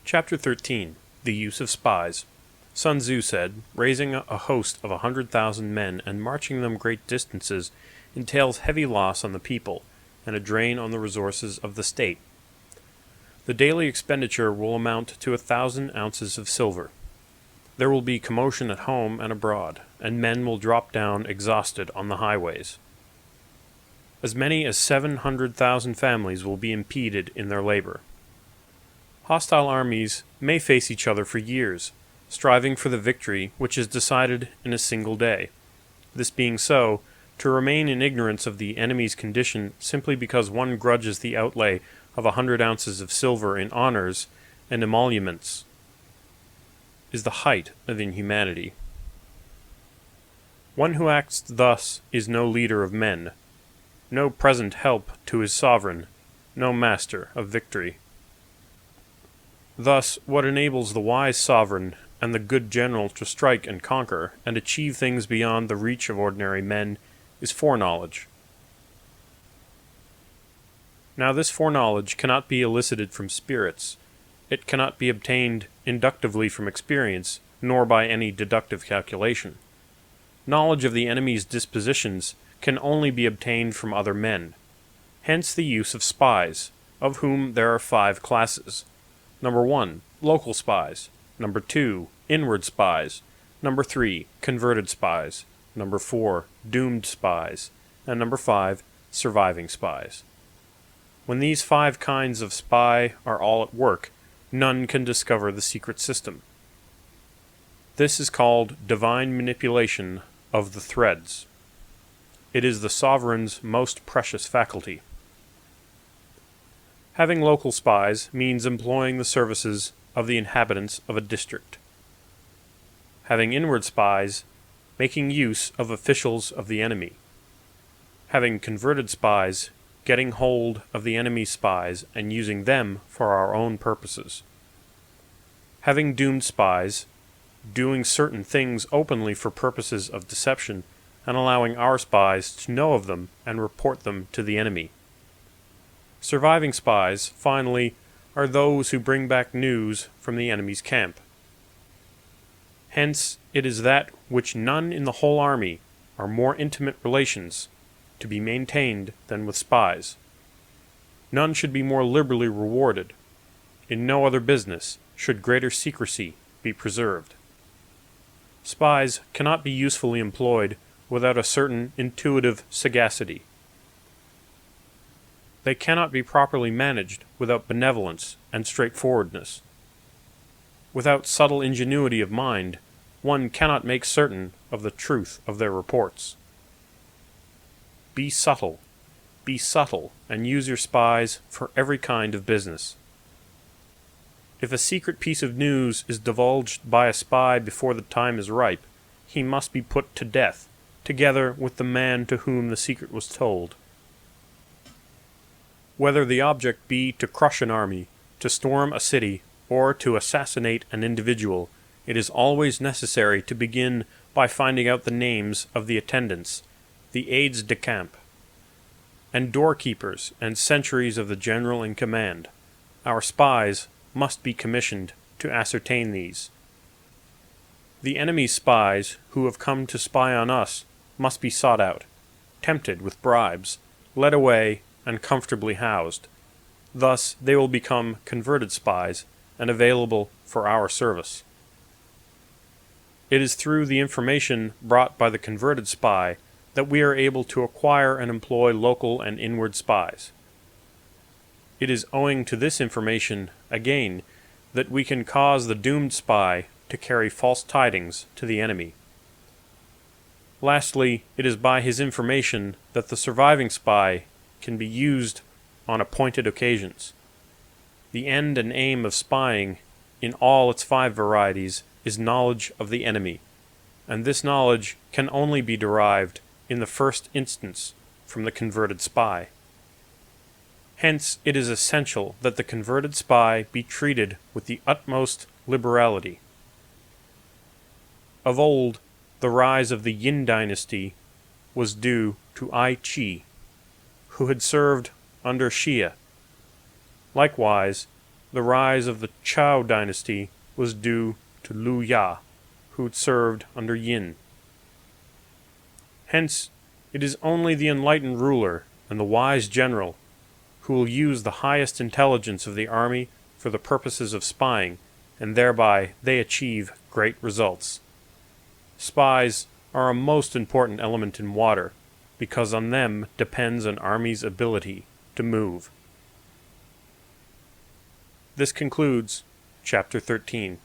Chapter 13. The Use of Spies. Sun Tzu said, raising a host of 100,000 men and marching them great distances entails heavy loss on the people and a drain on the resources of the state. The daily expenditure will amount to 1,000 ounces of silver. There will be commotion at home and abroad, and men will drop down exhausted on the highways. As many as 700,000 families will be impeded in their labor. Hostile armies may face each other for years, striving for the victory which is decided in a single day. This being so, to remain in ignorance of the enemy's condition simply because one grudges the outlay of 100 ounces of silver in honors and emoluments is the height of inhumanity. One who acts thus is no leader of men, no present help to his sovereign, no master of victory. Thus, what enables the wise sovereign and the good general to strike and conquer and achieve things beyond the reach of ordinary men is foreknowledge. Now this foreknowledge cannot be elicited from spirits. It cannot be obtained inductively from experience, nor by any deductive calculation. Knowledge of the enemy's dispositions can only be obtained from other men. Hence the use of spies, of whom there are 5 classes. Number 1, local spies. Number 2, inward spies. Number 3, converted spies. Number 4, doomed spies. And number 5, surviving spies. When these 5 kinds of spy are all at work, none can discover the secret system. This is called divine manipulation of the threads. It is the sovereign's most precious faculty. Having local spies means employing the services of the inhabitants of a district. Having inward spies, making use of officials of the enemy. Having converted spies, getting hold of the enemy's spies and using them for our own purposes. Having doomed spies, doing certain things openly for purposes of deception and allowing our spies to know of them and report them to the enemy. Surviving spies, finally, are those who bring back news from the enemy's camp. Hence, it is that which none in the whole army are more intimate relations to be maintained than with spies. None should be more liberally rewarded. In no other business should greater secrecy be preserved. Spies cannot be usefully employed without a certain intuitive sagacity. They cannot be properly managed without benevolence and straightforwardness. Without subtle ingenuity of mind, one cannot make certain of the truth of their reports. Be subtle, and use your spies for every kind of business. If a secret piece of news is divulged by a spy before the time is ripe, he must be put to death, together with the man to whom the secret was told. Whether the object be to crush an army, to storm a city, or to assassinate an individual, it is always necessary to begin by finding out the names of the attendants, the aides de camp, and doorkeepers and sentries of the general in command. Our spies must be commissioned to ascertain these. The enemy's spies who have come to spy on us must be sought out, tempted with bribes, led away, and comfortably housed. Thus they will become converted spies and available for our service. It is through the information brought by the converted spy that we are able to acquire and employ local and inward spies. It is owing to this information, again, that we can cause the doomed spy to carry false tidings to the enemy. Lastly, it is by his information that the surviving spy can be used on appointed occasions. The end and aim of spying, in all its 5 varieties, is knowledge of the enemy, and this knowledge can only be derived in the first instance from the converted spy. Hence, it is essential that the converted spy be treated with the utmost liberality. Of old, the rise of the Yin dynasty was due to Ai Chi, who had served under Xia. Likewise, the rise of the Zhou dynasty was due to Liu Ya, who served under Yin. Hence, it is only the enlightened ruler and the wise general who will use the highest intelligence of the army for the purposes of spying, and thereby they achieve great results. Spies are a most important element in water, because on them depends an army's ability to move. This concludes Chapter 13.